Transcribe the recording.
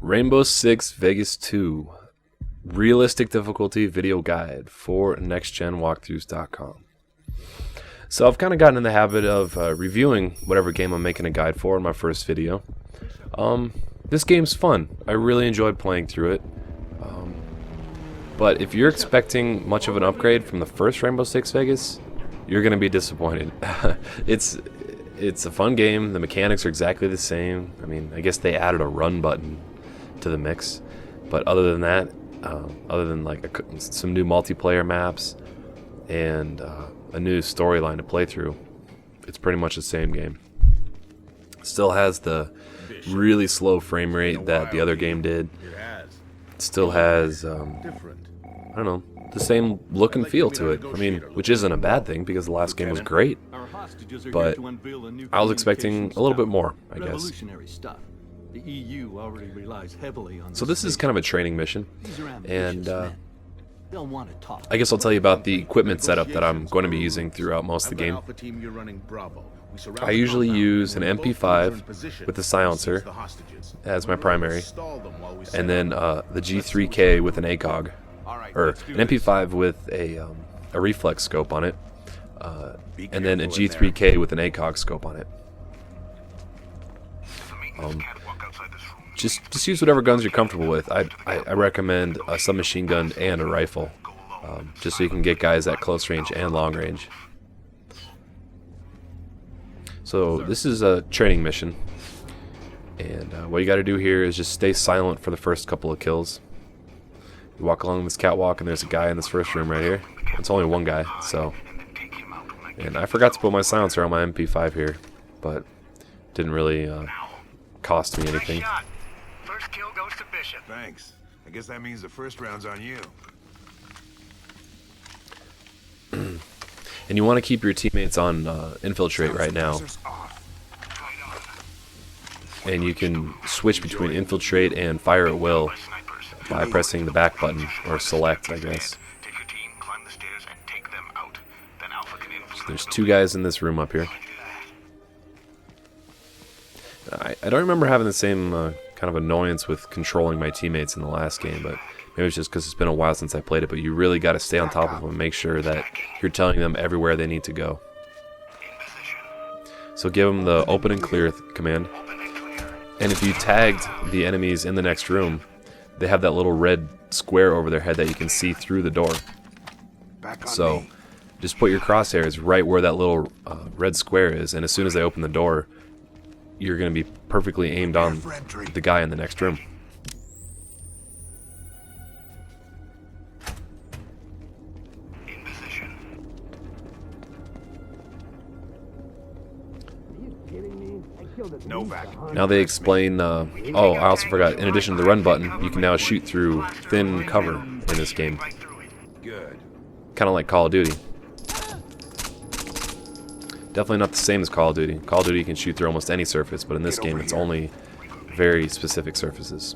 Rainbow Six Vegas 2 Realistic Difficulty Video Guide for NextGenWalkthroughs.com. So I've kind of gotten in the habit of reviewing whatever game I'm making a guide for in my first video. This game's fun. I really enjoyed playing through it. But if you're expecting much of an upgrade from the first Rainbow Six Vegas, you're going to be disappointed. It's a fun game. The mechanics are exactly the same. I mean, I guess they added a run button to the mix. But other than that, other than like some new multiplayer maps and a new storyline to play through, it's pretty much the same game. Still has the really slow frame rate that the other game did. It still has, I don't know, the same look and feel to it. I mean, which isn't a bad thing because the last game was great. But I was expecting a little bit more, I guess. The EU already relies heavily on so this is kind of a training mission, and they'll want to talk. I guess I'll tell you about the equipment setup that I'm going to be using throughout most of the game. I usually use an MP5 with a silencer as my primary, and then the G3K with an ACOG, or an MP5 with a reflex scope on it, and then a G3K with an ACOG scope on it. Just use whatever guns you're comfortable with. I recommend a submachine gun and a rifle, just so you can get guys at close range and long range. So this is a training mission, and what you got to do here is just stay silent for the first couple of kills. You walk along this catwalk, and there's a guy in this first room right here. It's only one guy, so. And I forgot to put my silencer on my MP5 here, but didn't really cost me anything. First kill goes to Bishop. Thanks. I guess that means the first round's on you. And you want to keep your teammates on infiltrate right now. And you can switch between infiltrate and fire at will by pressing the back button, or select, I guess. So there's two guys in this room up here. I don't remember having the same kind of annoyance with controlling my teammates in the last game, but maybe it's just because it's been a while since I played it. But you really got to stay on top of them and make sure that you're telling them everywhere they need to go. So give them the open and clear command. And if you tagged the enemies in the next room, they have that little red square over their head that you can see through the door. So just put your crosshairs right where that little red square is, and as soon as they open the door, you're going to be perfectly aimed on the guy in the next room. Now they explain, oh, I also forgot, in addition to the run button, you can now shoot through thin cover in this game. Kind of like Call of Duty. Definitely not the same as Call of Duty. Call of Duty you can shoot through almost any surface, but in this game it's only very specific surfaces.